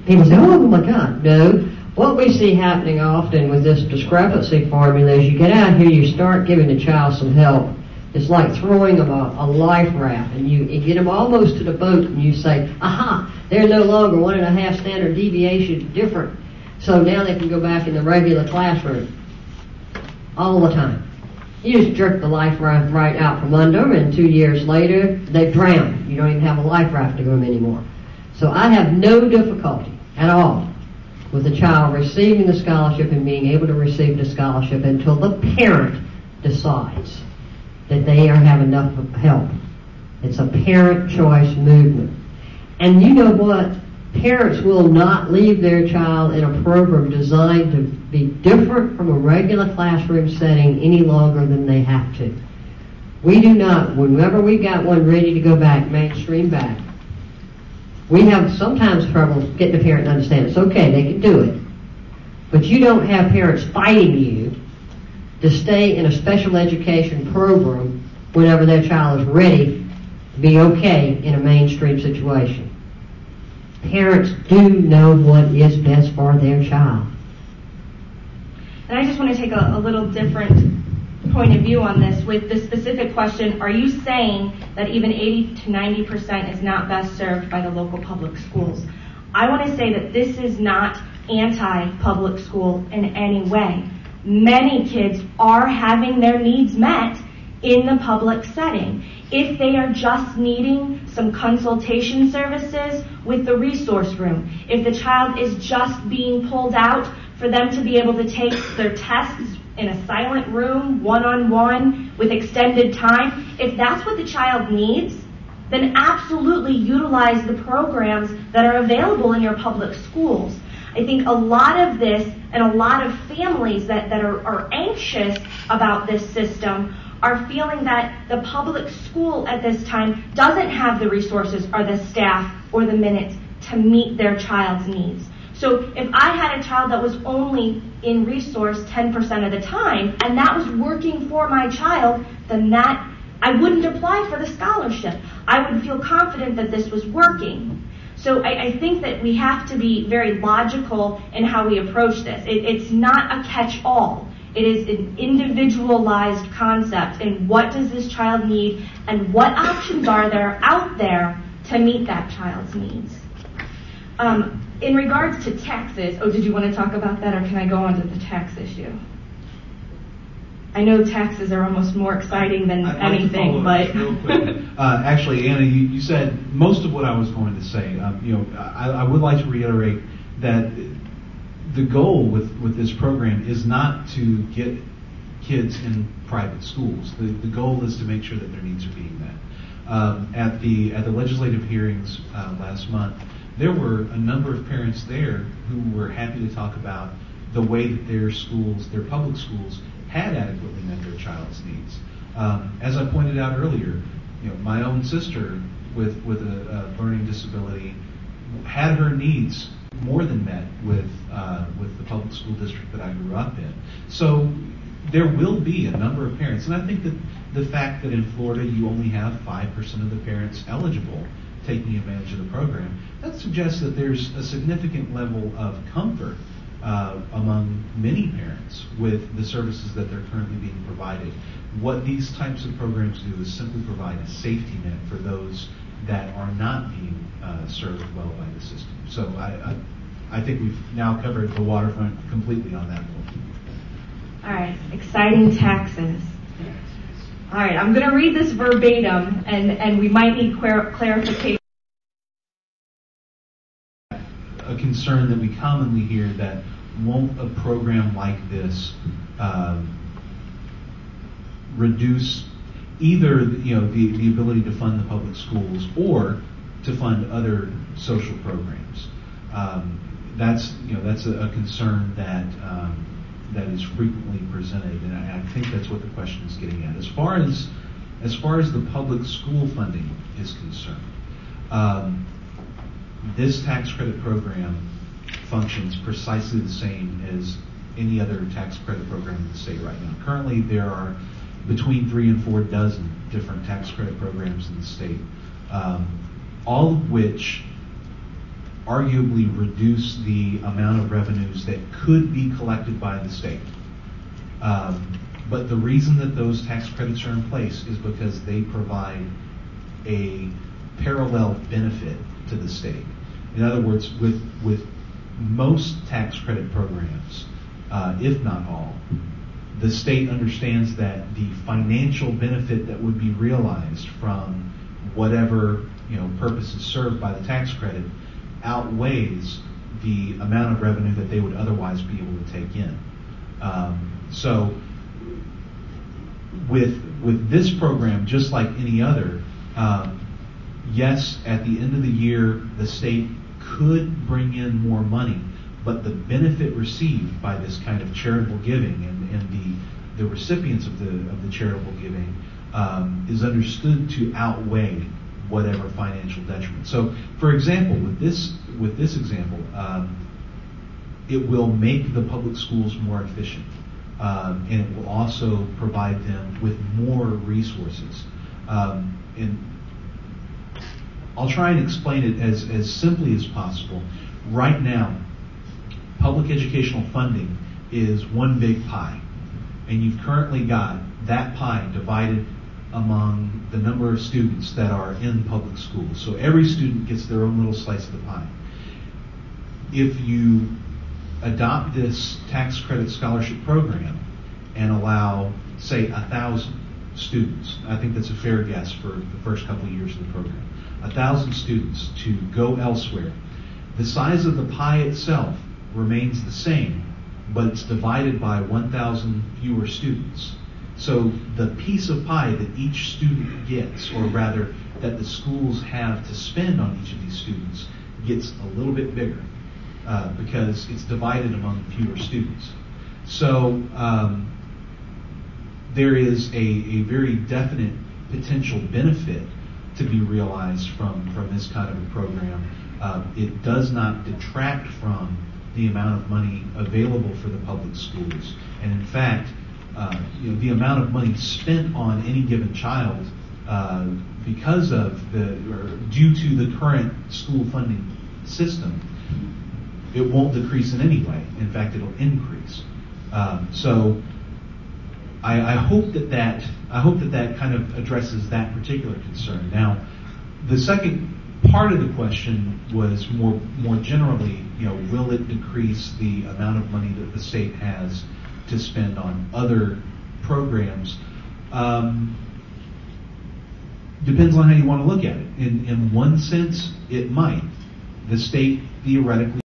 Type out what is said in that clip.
People say, oh my God, no. What we see happening often with this discrepancy formula is you get out here, you start giving the child some help. It's like throwing them a life raft, and you get them almost to the boat, and you say, aha, they're no longer 1.5 standard deviations different. So now they can go back in the regular classroom all the time. You just jerk the life raft right out from under them, and 2 years later, they've drowned. You don't even have a life raft to them anymore. So I have no difficulty at all with the child receiving the scholarship and being able to receive the scholarship until the parent decides that they have enough help. It's a parent choice movement. And you know what? Parents will not leave their child in a program designed to be different from a regular classroom setting any longer than they have to. We do not, whenever we got one ready to go back, mainstream back, we have sometimes trouble getting the parent to understand it's okay, they can do it. But you don't have parents fighting you to stay in a special education program whenever their child is ready to be okay in a mainstream situation. Parents do know what is best for their child. And I just want to take a little different point of view on this with the specific question, are you saying that even 80 to 90% is not best served by the local public schools? I want to say that this is not anti-public school in any way. Many kids are having their needs met in the public setting. If they are just needing some consultation services with the resource room, if the child is just being pulled out for them to be able to take their tests in a silent room, one-on-one, with extended time, if that's what the child needs, then absolutely utilize the programs that are available in your public schools. I think a lot of this and a lot of families that are anxious about this system are feeling that the public school at this time doesn't have the resources or the staff or the minutes to meet their child's needs. So if I had a child that was only in resource 10% of the time, and that was working for my child, then that I wouldn't apply for the scholarship. I would feel confident that this was working. So I think that we have to be very logical in how we approach this. It's not a catch-all. It is an individualized concept in what does this child need and what options are there out there to meet that child's needs. In regards to taxes, did you want to talk about that, or can I go on to the tax issue? I know taxes are almost more exciting than anything, but real quick. Actually, Anna, you said most of what I was going to say. I would like to reiterate that the goal with this program is not to get kids in private schools. The goal is to make sure that their needs are being met. At the legislative hearings last month, there were a number of parents there who were happy to talk about the way that their schools, their public schools, had adequately met their child's needs. As I pointed out earlier, my own sister with a learning disability had her needs more than met with the public school district that I grew up in. So there will be a number of parents, and I think that the fact that in Florida you only have 5% of the parents eligible taking advantage of the program, that suggests that there's a significant level of comfort among many parents with the services that they're currently being provided. What these types of programs do is simply provide a safety net for those that are not being served well by the system. So I think we've now covered the waterfront completely on that point. All right, exciting taxes. All right, I'm going to read this verbatim, and we might need clarification. A concern that we commonly hear that won't a program like this reduce either the ability to fund the public schools or to fund other social programs. That's a concern that is frequently presented, and I think that's what the question is getting at. As far as the public school funding is concerned, this tax credit program functions precisely the same as any other tax credit program in the state right now. Currently, there are between 3 and 4 dozen different tax credit programs in the state, all of which arguably reduce the amount of revenues that could be collected by the state. But the reason that those tax credits are in place is because they provide a parallel benefit to the state. In other words, with most tax credit programs, if not all, the state understands that the financial benefit that would be realized from whatever purpose is served by the tax credit outweighs the amount of revenue that they would otherwise be able to take in. So with this program, just like any other, yes, at the end of the year, the state could bring in more money, but the benefit received by this kind of charitable giving and the recipients of the charitable giving is understood to outweigh whatever financial detriment. So, for example, with this example, it will make the public schools more efficient, and it will also provide them with more resources. And I'll try and explain it as simply as possible. Right now, public educational funding is one big pie, and you've currently got that pie divided among the number of students that are in public schools. So every student gets their own little slice of the pie. If you adopt this tax credit scholarship program and allow, say, 1,000 students, I think that's a fair guess for the first couple of years of the program, 1,000 students to go elsewhere, the size of the pie itself remains the same, but it's divided by 1,000 fewer students. So the piece of pie that each student gets, or rather that the schools have to spend on each of these students, gets a little bit bigger because it's divided among fewer students. So there is a very definite potential benefit to be realized from this kind of a program. It does not detract from the amount of money available for the public schools, and in fact, the amount of money spent on any given child because of due to the current school funding system, it won't decrease in any way. In fact, it'll increase. So I hope that kind of addresses that particular concern. Now, the second part of the question was more generally, will it decrease the amount of money that the state has to spend on other programs? Depends on how you want to look at it. In one sense, it might. The state theoretically